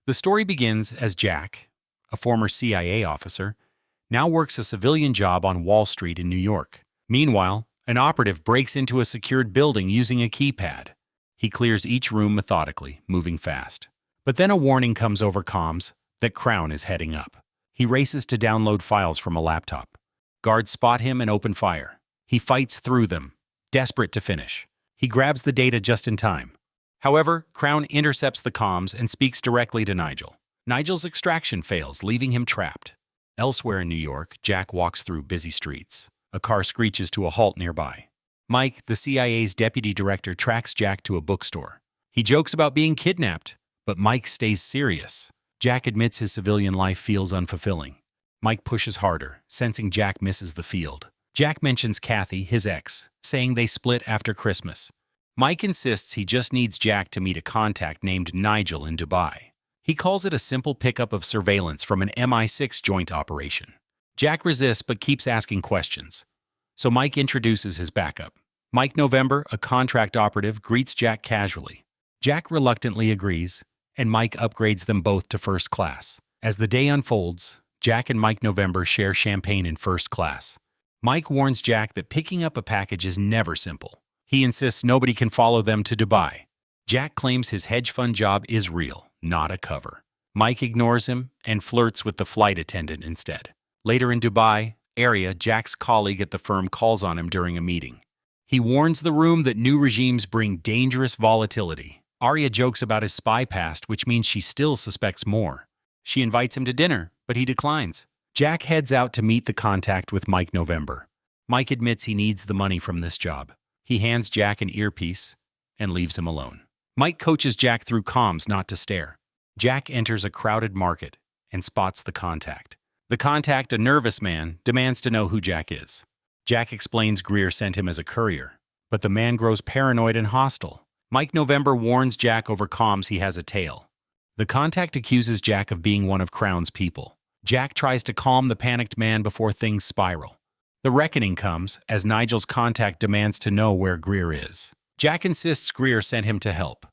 The story begins as Jack, a former CIA officer, now works a civilian job on Wall Street in New York. Meanwhile, an operative breaks into a secured building using a keypad. He clears each room methodically, moving fast. But then a warning comes over comms that Crown is heading up. He races to download files from a laptop. Guards spot him and open fire. He fights through them, desperate to finish. He grabs the data just in time. However, Crown intercepts the comms and speaks directly to Nigel. Nigel's extraction fails, leaving him trapped. Elsewhere in New York, Jack walks through busy streets. A car screeches to a halt nearby. Mike, the CIA's deputy director, tracks Jack to a bookstore. He jokes about being kidnapped, but Mike stays serious. Jack admits his civilian life feels unfulfilling. Mike pushes harder, sensing Jack misses the field. Jack mentions Kathy, his ex, saying they split after Christmas. Mike insists he just needs Jack to meet a contact named Nigel in Dubai. He calls it a simple pickup of surveillance from an MI6 joint operation. Jack resists but keeps asking questions. So Mike introduces his backup. Mike November, a contract operative, greets Jack casually. Jack reluctantly agrees, and Mike upgrades them both to first class. As the day unfolds, Jack and Mike November share champagne in first class. Mike warns Jack that picking up a package is never simple. He insists nobody can follow them to Dubai. Jack claims his hedge fund job is real, not a cover. Mike ignores him and flirts with the flight attendant instead. Later in Dubai area, Jack's colleague at the firm calls on him during a meeting. He warns the room that new regimes bring dangerous volatility. Arya jokes about his spy past, which means she still suspects more. She invites him to dinner, but he declines. Jack heads out to meet the contact with Mike November. Mike admits he needs the money from this job. He hands Jack an earpiece and leaves him alone. Mike coaches Jack through comms not to stare. Jack enters a crowded market and spots the contact. The contact, a nervous man, demands to know who Jack is. Jack explains Greer sent him as a courier, but the man grows paranoid and hostile. Mike November warns Jack over comms he has a tail. The contact accuses Jack of being one of Crown's people. Jack tries to calm the panicked man before things spiral. The reckoning comes as Nigel's contact demands to know where Greer is. Jack insists Greer sent him to help.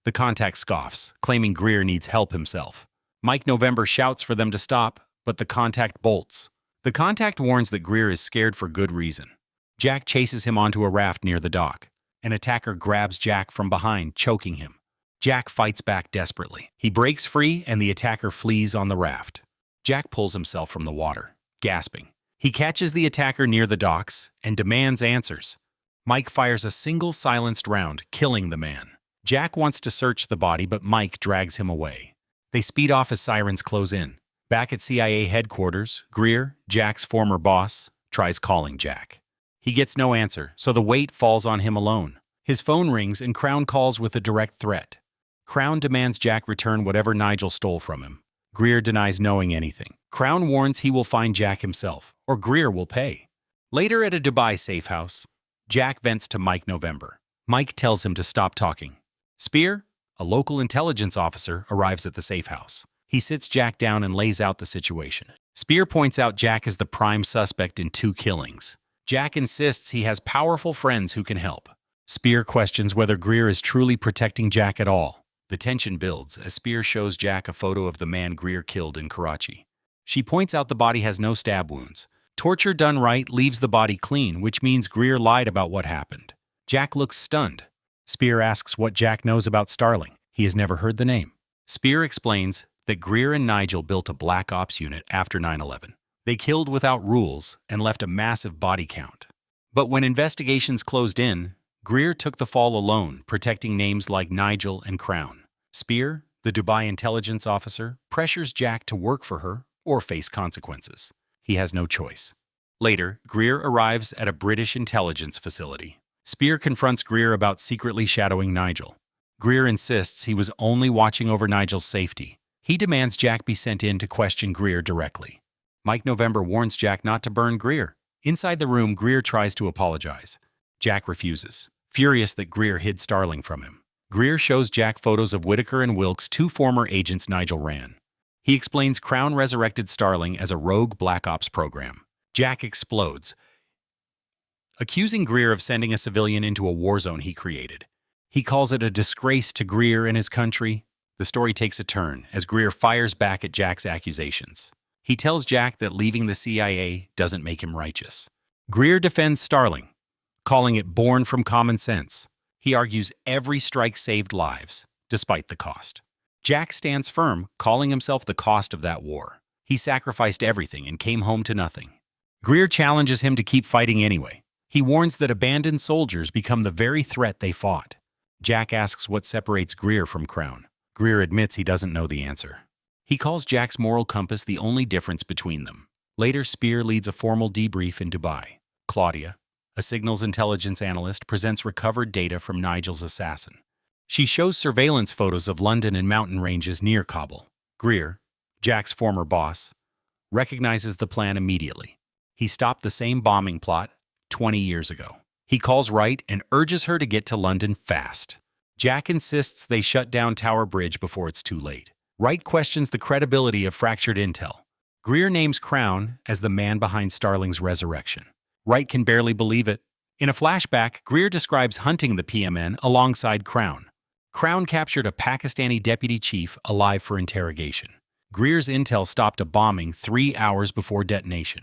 The contact scoffs, claiming Greer needs help himself. Mike November shouts for them to stop, but the contact bolts. The contact warns that Greer is scared for good reason. Jack chases him onto a raft near the dock. An attacker grabs Jack from behind, choking him. Jack fights back desperately. He breaks free and the attacker flees on the raft. Jack pulls himself from the water, gasping. He catches the attacker near the docks and demands answers. Mike fires a single silenced round, killing the man. Jack wants to search the body, but Mike drags him away. They speed off as sirens close in. Back at CIA headquarters, Greer, Jack's former boss, tries calling Jack. He gets no answer, so the weight falls on him alone. His phone rings and Crown calls with a direct threat. Crown demands Jack return whatever Nigel stole from him. Greer denies knowing anything. Crown warns he will find Jack himself, or Greer will pay. Later at a Dubai safe house, Jack vents to Mike November. Mike tells him to stop talking. Spear, a local intelligence officer, arrives at the safe house. He sits Jack down and lays out the situation. Spear points out Jack is the prime suspect in 2 killings. Jack insists he has powerful friends who can help. Spear questions whether Greer is truly protecting Jack at all. The tension builds as Spear shows Jack a photo of the man Greer killed in Karachi. She points out the body has no stab wounds. Torture done right leaves the body clean, which means Greer lied about what happened. Jack looks stunned. Spear asks what Jack knows about Starling. He has never heard the name. Spear explains that Greer and Nigel built a black ops unit after 9/11. They killed without rules and left a massive body count. But when investigations closed in, Greer took the fall alone, protecting names like Nigel and Crown. Spear, the Dubai intelligence officer, pressures Jack to work for her or face consequences. He has no choice. Later, Greer arrives at a British intelligence facility. Spear confronts Greer about secretly shadowing Nigel. Greer insists he was only watching over Nigel's safety. He demands Jack be sent in to question Greer directly. Mike November warns Jack not to burn Greer. Inside the room, Greer tries to apologize. Jack refuses, furious that Greer hid Starling from him. Greer shows Jack photos of Whitaker and Wilkes, 2 former agents Nigel ran. He explains Crown resurrected Starling as a rogue Black Ops program. Jack explodes, accusing Greer of sending a civilian into a war zone he created. He calls it a disgrace to Greer and his country, The story takes a turn as Greer fires back at Jack's accusations. He tells Jack that leaving the CIA doesn't make him righteous. Greer defends Starling, calling it born from common sense. He argues every strike saved lives, despite the cost. Jack stands firm, calling himself the cost of that war. He sacrificed everything and came home to nothing. Greer challenges him to keep fighting anyway. He warns that abandoned soldiers become the very threat they fought. Jack asks what separates Greer from Crown. Greer admits he doesn't know the answer. He calls Jack's moral compass the only difference between them. Later, Spear leads a formal debrief in Dubai. Claudia, a signals intelligence analyst, presents recovered data from Nigel's assassin. She shows surveillance photos of London and mountain ranges near Kabul. Greer, Jack's former boss, recognizes the plan immediately. He stopped the same bombing plot 20 years ago. He calls Wright and urges her to get to London fast. Jack insists they shut down Tower Bridge before it's too late. Wright questions the credibility of fractured intel. Greer names Crown as the man behind Starling's resurrection. Wright can barely believe it. In a flashback, Greer describes hunting the PMN alongside Crown. Crown captured a Pakistani deputy chief alive for interrogation. Greer's intel stopped a bombing 3 hours before detonation.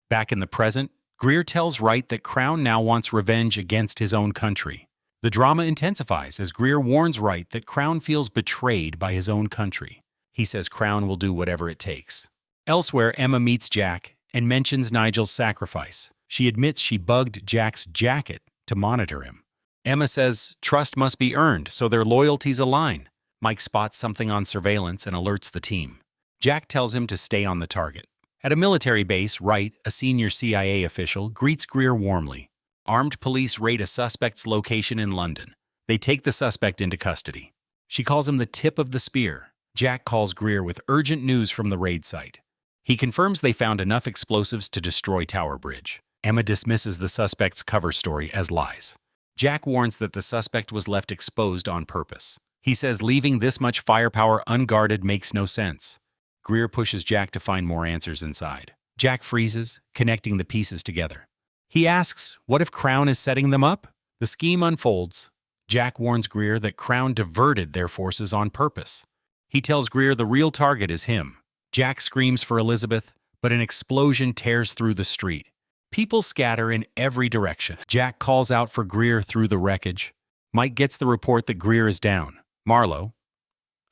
Back in the present, Greer tells Wright that Crown now wants revenge against his own country. The drama intensifies as Greer warns Wright that Crown feels betrayed by his own country. He says Crown will do whatever it takes. Elsewhere, Emma meets Jack and mentions Nigel's sacrifice. She admits she bugged Jack's jacket to monitor him. Emma says trust must be earned, so their loyalties align. Mike spots something on surveillance and alerts the team. Jack tells him to stay on the target. At a military base, Wright, a senior CIA official, greets Greer warmly. Armed police raid a suspect's location in London. They take the suspect into custody. She calls him the tip of the spear. Jack calls Greer with urgent news from the raid site. He confirms they found enough explosives to destroy Tower Bridge. Emma dismisses the suspect's cover story as lies. Jack warns that the suspect was left exposed on purpose. He says leaving this much firepower unguarded makes no sense. Greer pushes Jack to find more answers inside. Jack freezes, connecting the pieces together. He asks, what if Crown is setting them up? The scheme unfolds. Jack warns Greer that Crown diverted their forces on purpose. He tells Greer the real target is him. Jack screams for Elizabeth, but an explosion tears through the street. People scatter in every direction. Jack calls out for Greer through the wreckage. Mike gets the report that Greer is down. Marlowe,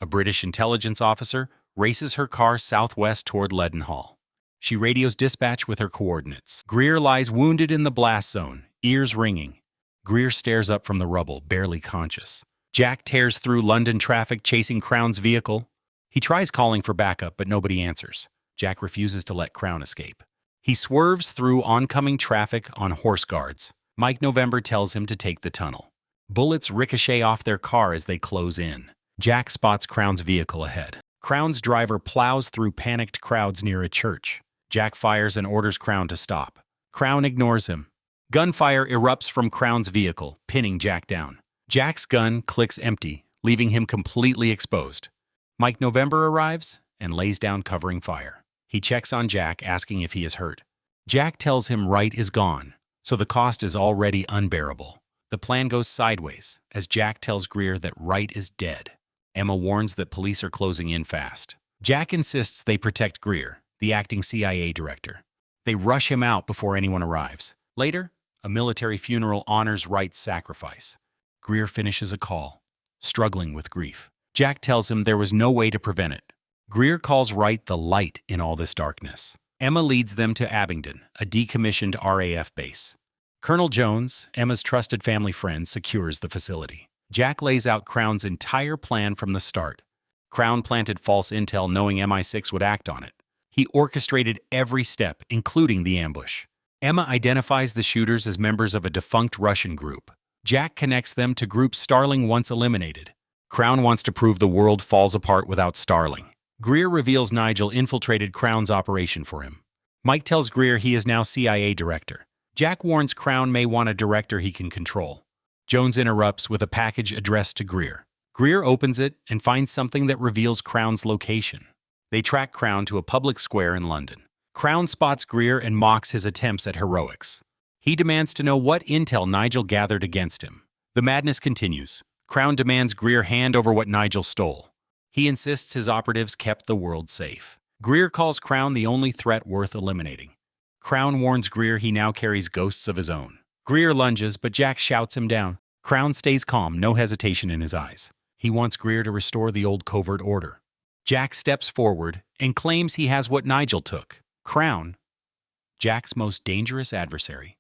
a British intelligence officer, races her car southwest toward Leadenhall. She radios dispatch with her coordinates. Greer lies wounded in the blast zone, ears ringing. Greer stares up from the rubble, barely conscious. Jack tears through London traffic, chasing Crown's vehicle. He tries calling for backup, but nobody answers. Jack refuses to let Crown escape. He swerves through oncoming traffic on horse guards. Mike November tells him to take the tunnel. Bullets ricochet off their car as they close in. Jack spots Crown's vehicle ahead. Crown's driver plows through panicked crowds near a church. Jack fires and orders Crown to stop. Crown ignores him. Gunfire erupts from Crown's vehicle, pinning Jack down. Jack's gun clicks empty, leaving him completely exposed. Mike November arrives and lays down covering fire. He checks on Jack, asking if he is hurt. Jack tells him Wright is gone, so the cost is already unbearable. The plan goes sideways as Jack tells Greer that Wright is dead. Emma warns that police are closing in fast. Jack insists they protect Greer, the acting CIA director. They rush him out before anyone arrives. Later, a military funeral honors Wright's sacrifice. Greer finishes a call, struggling with grief. Jack tells him there was no way to prevent it. Greer calls Wright the light in all this darkness. Emma leads them to Abingdon, a decommissioned RAF base. Colonel Jones, Emma's trusted family friend, secures the facility. Jack lays out Crown's entire plan from the start. Crown planted false intel knowing MI6 would act on it. He orchestrated every step, including the ambush. Emma identifies the shooters as members of a defunct Russian group. Jack connects them to groups Starling once eliminated. Crown wants to prove the world falls apart without Starling. Greer reveals Nigel infiltrated Crown's operation for him. Mike tells Greer he is now CIA director. Jack warns Crown may want a director he can control. Jones interrupts with a package addressed to Greer. Greer opens it and finds something that reveals Crown's location. They track Crown to a public square in London. Crown spots Greer and mocks his attempts at heroics. He demands to know what intel Nigel gathered against him. The madness continues. Crown demands Greer hand over what Nigel stole. He insists his operatives kept the world safe. Greer calls Crown the only threat worth eliminating. Crown warns Greer he now carries ghosts of his own. Greer lunges, but Jack shouts him down. Crown stays calm, no hesitation in his eyes. He wants Greer to restore the old covert order. Jack steps forward and claims he has what Nigel took. Crown, Jack's most dangerous adversary,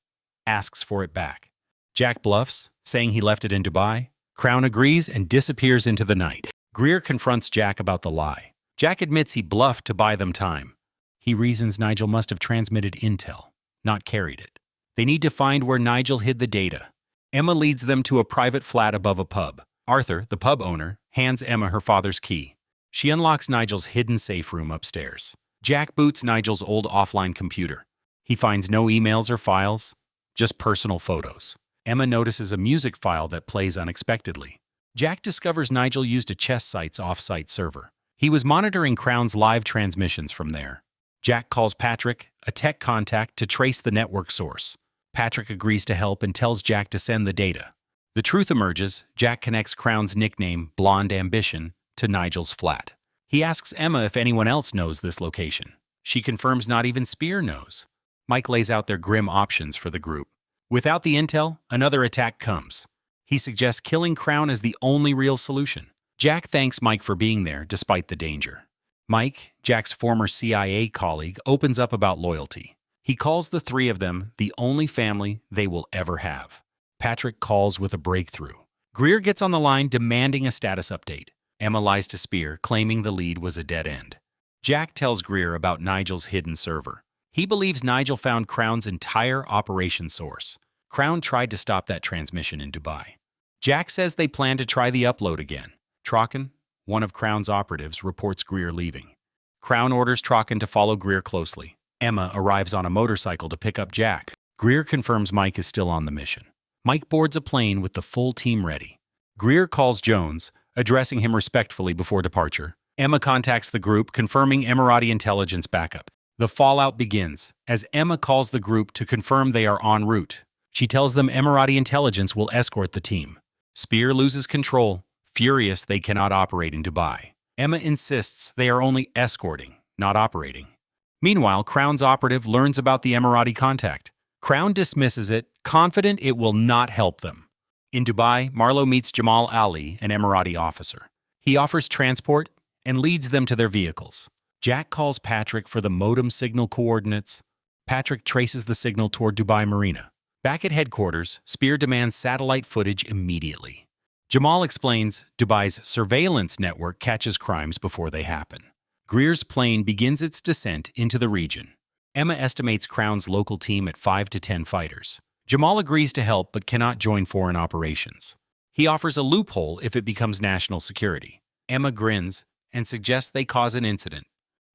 asks for it back. Jack bluffs, saying he left it in Dubai. Crown agrees and disappears into the night. Greer confronts Jack about the lie. Jack admits he bluffed to buy them time. He reasons Nigel must have transmitted intel, not carried it. They need to find where Nigel hid the data. Emma leads them to a private flat above a pub. Arthur, the pub owner, hands Emma her father's key. She unlocks Nigel's hidden safe room upstairs. Jack boots Nigel's old offline computer. He finds no emails or files, just personal photos. Emma notices a music file that plays unexpectedly. Jack discovers Nigel used a chess site's off-site server. He was monitoring Crown's live transmissions from there. Jack calls Patrick, a tech contact, to trace the network source. Patrick agrees to help and tells Jack to send the data. The truth emerges. Jack connects Crown's nickname, Blonde Ambition, to Nigel's flat. He asks Emma if anyone else knows this location. She confirms not even Spear knows. Mike lays out their grim options for the group. Without the intel, another attack comes. He suggests killing Crown as the only real solution. Jack thanks Mike for being there despite the danger. Mike, Jack's former CIA colleague, opens up about loyalty. He calls the three of them the only family they will ever have. Patrick calls with a breakthrough. Greer gets on the line demanding a status update. Emma lies to Spear, claiming the lead was a dead end. Jack tells Greer about Nigel's hidden server. He believes Nigel found Crown's entire operation source. Crown tried to stop that transmission in Dubai. Jack says they plan to try the upload again. Trocken, one of Crown's operatives, reports Greer leaving. Crown orders Trocken to follow Greer closely. Emma arrives on a motorcycle to pick up Jack. Greer confirms Mike is still on the mission. Mike boards a plane with the full team ready. Greer calls Jones, addressing him respectfully before departure. Emma contacts the group, confirming Emirati intelligence backup. The fallout begins, as Emma calls the group to confirm they are en route. She tells them Emirati intelligence will escort the team. Spear loses control, furious they cannot operate in Dubai. Emma insists they are only escorting, not operating. Meanwhile, Crown's operative learns about the Emirati contact. Crown dismisses it, confident it will not help them. In Dubai, Marlowe meets Jamal Ali, an Emirati officer. He offers transport and leads them to their vehicles. Jack calls Patrick for the modem signal coordinates. Patrick traces the signal toward Dubai Marina. Back at headquarters, Spear demands satellite footage immediately. Jamal explains Dubai's surveillance network catches crimes before they happen. Greer's plane begins its descent into the region. Emma estimates Crown's local team at 5 to 10 fighters. Jamal agrees to help but cannot join foreign operations. He offers a loophole if it becomes national security. Emma grins and suggests they cause an incident.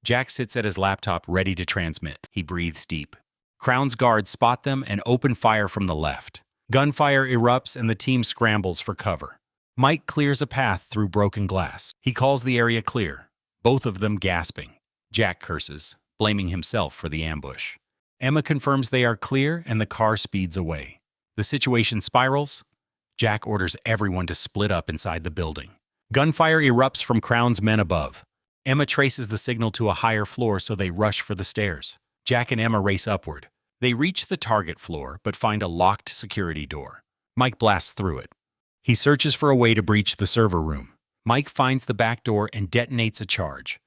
Jack sits at his laptop ready to transmit. He breathes deep. Crown's guards spot them and open fire from the left. Gunfire erupts and the team scrambles for cover. Mike clears a path through broken glass. He calls the area clear, both of them gasping. Jack curses, blaming himself for the ambush. Emma confirms they are clear and the car speeds away. The situation spirals. Jack orders everyone to split up inside the building. Gunfire erupts from Crown's men above. Emma traces the signal to a higher floor, so they rush for the stairs. Jack and Emma race upward. They reach the target floor, but find a locked security door. Mike blasts through it. He searches for a way to breach the server room. Mike finds the back door and detonates a charge.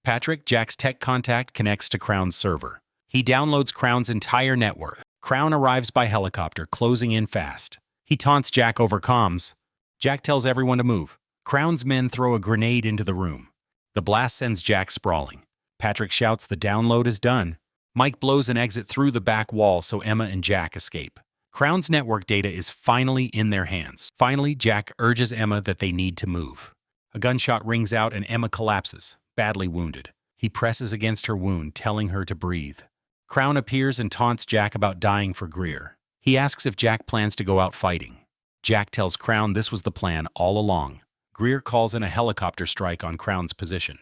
Patrick, Jack's tech contact, connects to Crown's server. He downloads Crown's entire network. Crown arrives by helicopter, closing in fast. He taunts Jack over comms. Jack tells everyone to move. Crown's men throw a grenade into the room. The blast sends Jack sprawling. Patrick shouts the download is done. Mike blows an exit through the back wall so Emma and Jack escape. Crown's network data is finally in their hands. Finally, Jack urges Emma that they need to move. A gunshot rings out and Emma collapses, badly wounded. He presses against her wound, telling her to breathe. Crown appears and taunts Jack about dying for Greer. He asks if Jack plans to go out fighting. Jack tells Crown this was the plan all along. Greer calls in a helicopter strike on Crown's position.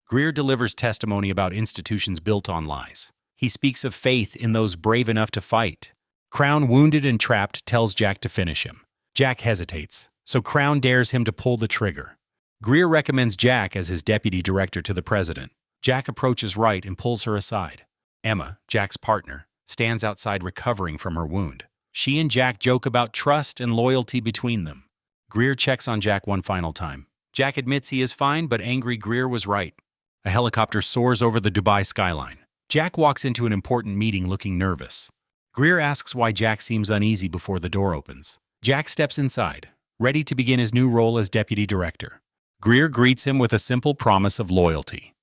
Greer delivers testimony about institutions built on lies. He speaks of faith in those brave enough to fight. Crown, wounded and trapped, tells Jack to finish him. Jack hesitates, so Crown dares him to pull the trigger. Greer recommends Jack as his deputy director to the president. Jack approaches Wright and pulls her aside. Emma, Jack's partner, stands outside recovering from her wound. She and Jack joke about trust and loyalty between them. Greer checks on Jack one final time. Jack admits he is fine, but angry Greer was right. A helicopter soars over the Dubai skyline. Jack walks into an important meeting looking nervous. Greer asks why Jack seems uneasy before the door opens. Jack steps inside, ready to begin his new role as deputy director. Greer greets him with a simple promise of loyalty.